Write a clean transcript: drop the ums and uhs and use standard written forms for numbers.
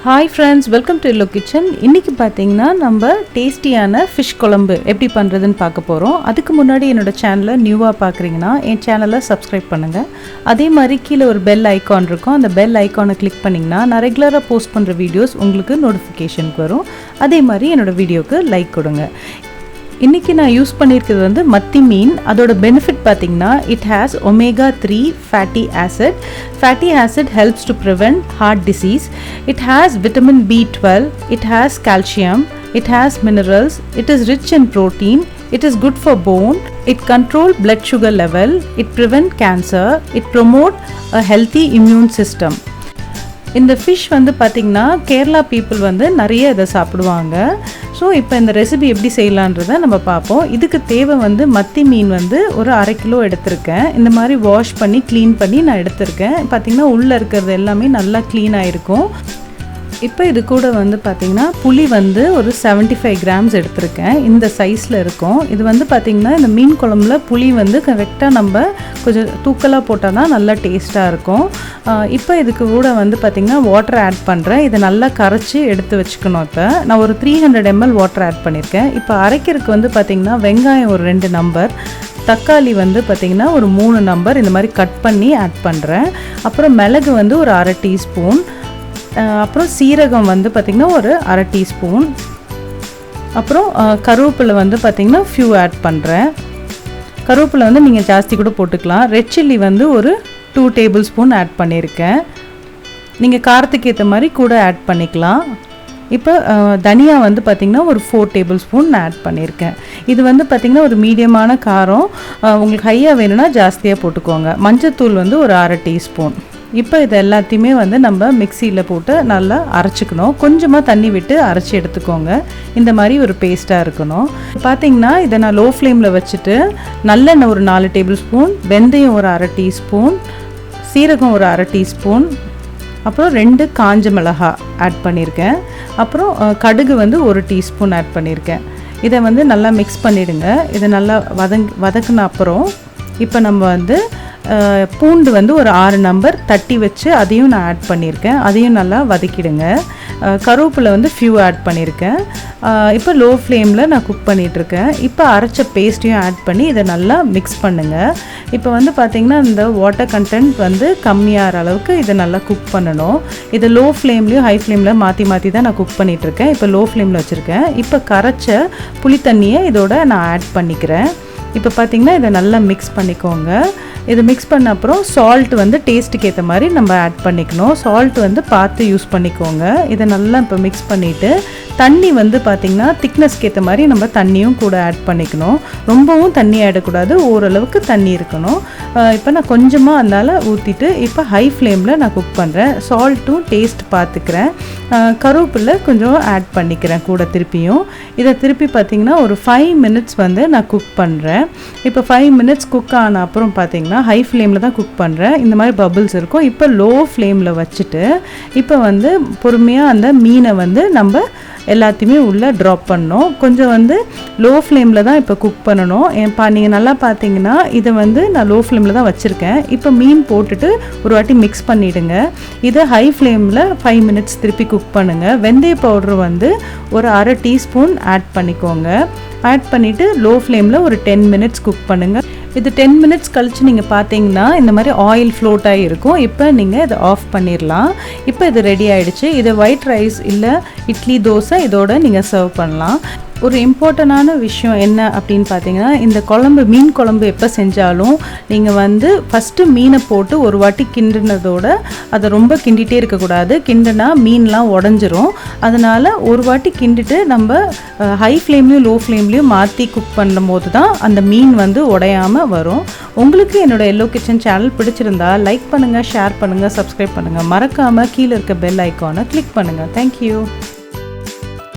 Hi friends, welcome to Hello Kitchen. இன்னைக்கு பாத்தீங்கன்னா நம்ம டேஸ்டியான fish குழம்பு எப்படி பண்றதுன்னு பார்க்க போறோம். அதுக்கு முன்னாடி என்னோட சேனலை நியூவா பார்க்கறீங்கன்னா என் சேனலை சப்ஸ்கிரைப் பண்ணுங்க. அதே மாதிரி கீழ ஒரு பெல் ஐகான் இருக்கும். அந்த பெல் ஐகானை கிளிக் பண்ணீங்கன்னா நான் ரெகுலரா போஸ்ட் பண்ற வீடியோஸ் உங்களுக்கு நோட்டிஃபிகேஷன் வரும். அதே மாதிரி என்னோட வீடியோக்கு லைக் கொடுங்க. இன்னைக்கு நான் யூஸ் பண்ணியிருக்கிறது வந்து மத்தி மீன். அதோட பெனிஃபிட் பார்த்தீங்கன்னா it has omega-3 fatty acid. Fatty acid helps to prevent heart disease. It has vitamin B12. It has calcium. It has minerals. It is rich in protein. It is good for bone. It controls blood sugar level. It prevents cancer. It promotes a healthy immune system. இந்த fish வந்து பார்த்திங்கன்னா Kerala people வந்து நிறைய இதை சாப்பிடுவாங்க. So இப்போ இந்த recipe எப்படி செய்யலான்றதை நம்ம பார்ப்போம். இதுக்கு தேவை வந்து மத்தி மீன் வந்து ஒரு 1/2 கிலோ எடுத்திருக்கேன். இந்த மாதிரி வாஷ் பண்ணி க்ளீன் பண்ணி நான் எடுத்திருக்கேன். பார்த்திங்கன்னா உள்ளே இருக்கிறது எல்லாமே நல்லா க்ளீன் ஆகிருக்கும். இப்போ இது கூட வந்து பார்த்திங்கன்னா புளி வந்து ஒரு 75 கிராம்ஸ் எடுத்திருக்கேன். இந்த சைஸில் இருக்கும். இது வந்து பார்த்திங்கன்னா இந்த மீன் குழம்புல புளி வந்து கரெக்டாக நம்ம கொஞ்சம் தூக்கலாக போட்டால் தான் நல்லா டேஸ்ட்டாக இருக்கும். இப்போ இதுக்கு கூட வந்து பார்த்திங்கன்னா வாட்டர் ஆட் பண்ணுறேன். இதை நல்லா கரைச்சி எடுத்து வச்சுக்கணும். இப்போ நான் ஒரு 300 ml வாட்டர் ஆட் பண்ணியிருக்கேன். இப்போ அரைக்கிறதுக்கு வந்து பார்த்திங்கன்னா வெங்காயம் ஒரு 2 நம்பர், தக்காளி வந்து பார்த்திங்கன்னா ஒரு 3 நம்பர் இந்த மாதிரி கட் பண்ணி ஆட் பண்ணுறேன். அப்புறம் மிளகு வந்து ஒரு 1/2 டீஸ்பூன், அப்புறம் சீரகம் வந்து பார்த்திங்கன்னா ஒரு 1/2 டீஸ்பூன், அப்புறம் கருவேப்பிலை வந்து பார்த்திங்கன்னா ஃபியூ ஆட் பண்ணுறேன். கருவேப்பிலை வந்து நீங்கள் ஜாஸ்தி கூட போட்டுக்கலாம். ரெட் சில்லி வந்து ஒரு 2 டேபிள் ஸ்பூன் ஆட் பண்ணியிருக்கேன். நீங்கள் காரத்துக்கு ஏற்ற மாதிரி கூட ஆட் பண்ணிக்கலாம். இப்போ தனியா வந்து பார்த்திங்கன்னா ஒரு 4 டேபிள் ஸ்பூன் ஆட் பண்ணியிருக்கேன். இது வந்து பார்த்திங்கன்னா ஒரு மீடியமான காரம். உங்களுக்கு ஹையாக வேணும்னா ஜாஸ்தியாக போட்டுக்கோங்க. மஞ்சத்தூள் வந்து ஒரு 1/2 டீஸ்பூன். இப்போ இது எல்லாத்தையுமே வந்து நம்ம மிக்சியில் போட்டு நல்லா அரைச்சிக்கணும். கொஞ்சமாக தண்ணி விட்டு அரைச்சி எடுத்துக்கோங்க. இந்த மாதிரி ஒரு பேஸ்ட்டாக இருக்கணும். பார்த்திங்கன்னா இதை நான் லோ ஃப்ளேமில் வச்சுட்டு நல்லெண்ணெய் ஒரு 4 டேபிள் ஸ்பூன், வெந்தயம் ஒரு 1/2 டீஸ்பூன், சீரகம் ஒரு 1/2 டீஸ்பூன், அப்புறம் 2 காஞ்ச மிளகாய் ஆட் பண்ணியிருக்கேன். அப்புறம் கடுகு வந்து 1 டீஸ்பூன் ஆட் பண்ணியிருக்கேன். இதை வந்து நல்லா மிக்ஸ் பண்ணிவிடுங்க. இதை நல்லா வதக்கின அப்புறம் இப்போ நம்ம வந்து பூண்டு வந்து ஒரு 6 நம்பர் தட்டி வச்சு அதையும் நான் ஆட் பண்ணியிருக்கேன். அதையும் நல்லா வதக்கிடுங்க. கருவேப்பிலை வந்து ஃபியூ ஆட் பண்ணியிருக்கேன். இப்போ லோ ஃப்ளேமில் நான் குக் பண்ணிகிட்ருக்கேன். இப்போ அரைச்ச பேஸ்ட்டையும் ஆட் பண்ணி இதை நல்லா மிக்ஸ் பண்ணுங்கள். இப்போ வந்து பார்த்திங்கன்னா இந்த வாட்டர் கண்டென்ட் வந்து கம்மியாகிற அளவுக்கு இதை நல்லா குக் பண்ணணும். இதை லோ ஃப்ளேம்லேயும் ஹை ஃப்ளேமில் மாற்றி மாற்றி தான் நான் குக் பண்ணிகிட்ருக்கேன். இப்போ லோ ஃப்ளேமில் வச்சுருக்கேன். இப்போ கரைச்ச புளி தண்ணியை இதோட நான் ஆட் பண்ணிக்கிறேன். இப்போ பார்த்திங்கன்னா இதை நல்லா மிக்ஸ் பண்ணிக்கோங்க. இது மிக்ஸ் பண்ண அப்புறம் சால்ட் வந்து டேஸ்ட்டுக்கு ஏற்ற மாதிரி நம்ம ஆட் பண்ணிக்கணும். சால்ட் வந்து பார்த்து யூஸ் பண்ணிக்கோங்க. இதை நல்லா இப்போ மிக்ஸ் பண்ணிவிட்டு தண்ணி வந்து பார்த்திங்கன்னா திக்னஸ்க்கு ஏற்ற மாதிரி நம்ம தண்ணியும் கூட ஆட் பண்ணிக்கணும். ரொம்பவும் தண்ணி ஆடக்கூடாது, ஓரளவுக்கு தண்ணி இருக்கணும். இப்போ நான் கொஞ்சமாக அதனால் ஊற்றிட்டு இப்போ ஹை ஃப்ளேமில் நான் குக் பண்ணுறேன். சால்ட்டும் டேஸ்ட் பார்த்துக்கிறேன். கருவேப்பிலை கொஞ்சம் ஆட் பண்ணிக்கிறேன் கூட திருப்பியும். இதை திருப்பி பார்த்திங்கன்னா ஒரு 5 மினிட்ஸ் வந்து நான் குக் பண்ணுறேன். இப்போ 5 மினிட்ஸ் குக் ஆன அப்புறம் பார்த்திங்கன்னா ஹை ஃப்ளேமில் தான் குக் பண்ணுறேன். இந்த மாதிரி பபிள்ஸ் இருக்கும். இப்போ லோ ஃப்ளேமில் வச்சுட்டு இப்போ வந்து பொறுமையாக அந்த மீனை வந்து நம்ம எல்லாத்தையுமே உள்ளே ட்ராப் பண்ணணும். கொஞ்சம் வந்து லோ ஃப்ளேமில் தான் இப்போ குக் பண்ணணும். நீங்கள் நல்லா பார்த்தீங்கன்னா இதை வந்து நான் லோ ஃப்ளேமில் தான் வச்சுருக்கேன். இப்போ மீன் போட்டுட்டு ஒரு வாட்டி மிக்ஸ் பண்ணிவிடுங்க. இதை ஹை ஃப்ளேமில் 5 மினிட்ஸ் திருப்பி குக் பண்ணுங்கள். வெந்தய பவுட்ரு வந்து ஒரு 1/2 டீஸ்பூன் ஆட் பண்ணிக்கோங்க. ஆட் பண்ணிவிட்டு லோ ஃப்ளேமில் ஒரு 10 மினிட்ஸ் குக் பண்ணுங்கள். இது 10 மினிட்ஸ் கழித்து நீங்கள் பார்த்தீங்கன்னா இந்த மாதிரி ஆயில் ஃப்ளோட் ஆகி இருக்கும். இப்போ நீங்கள் இதை ஆஃப் பண்ணிடலாம். இப்போ இது ரெடி ஆகிடுச்சு. இதை ஒயிட் ரைஸ் இல்லை இட்லி, தோசை இதோட நீங்கள் சர்வ் பண்ணலாம். ஒரு இம்பார்ட்டண்டான விஷயம் என்ன அப்படின்னு பார்த்தீங்கன்னா, இந்த குழம்பு மீன் குழம்பு எப்போ செஞ்சாலும் நீங்கள் வந்து ஃபஸ்ட்டு மீனை போட்டு ஒரு வாட்டி கிண்டினதோட அதை ரொம்ப கிண்டிகிட்டே இருக்கக்கூடாது. கிண்டுனா மீன்லாம் உடஞ்சிரும். அதனால் ஒரு வாட்டி கிண்டிட்டு நம்ம ஹை ஃப்ளேம்லேயும் லோ ஃப்ளேம்லேயும் மாற்றி குக் பண்ணும்போது தான் அந்த மீன் வந்து உடையாமல் வரும். உங்களுக்கு என்னோடய எல்லோ கிச்சன் சேனல் பிடிச்சிருந்தா லைக் பண்ணுங்கள், ஷேர் பண்ணுங்கள், சப்ஸ்கிரைப் பண்ணுங்கள். மறக்காமல் கீழே இருக்க பெல் ஐக்கானை கிளிக் பண்ணுங்கள். தேங்க்யூ.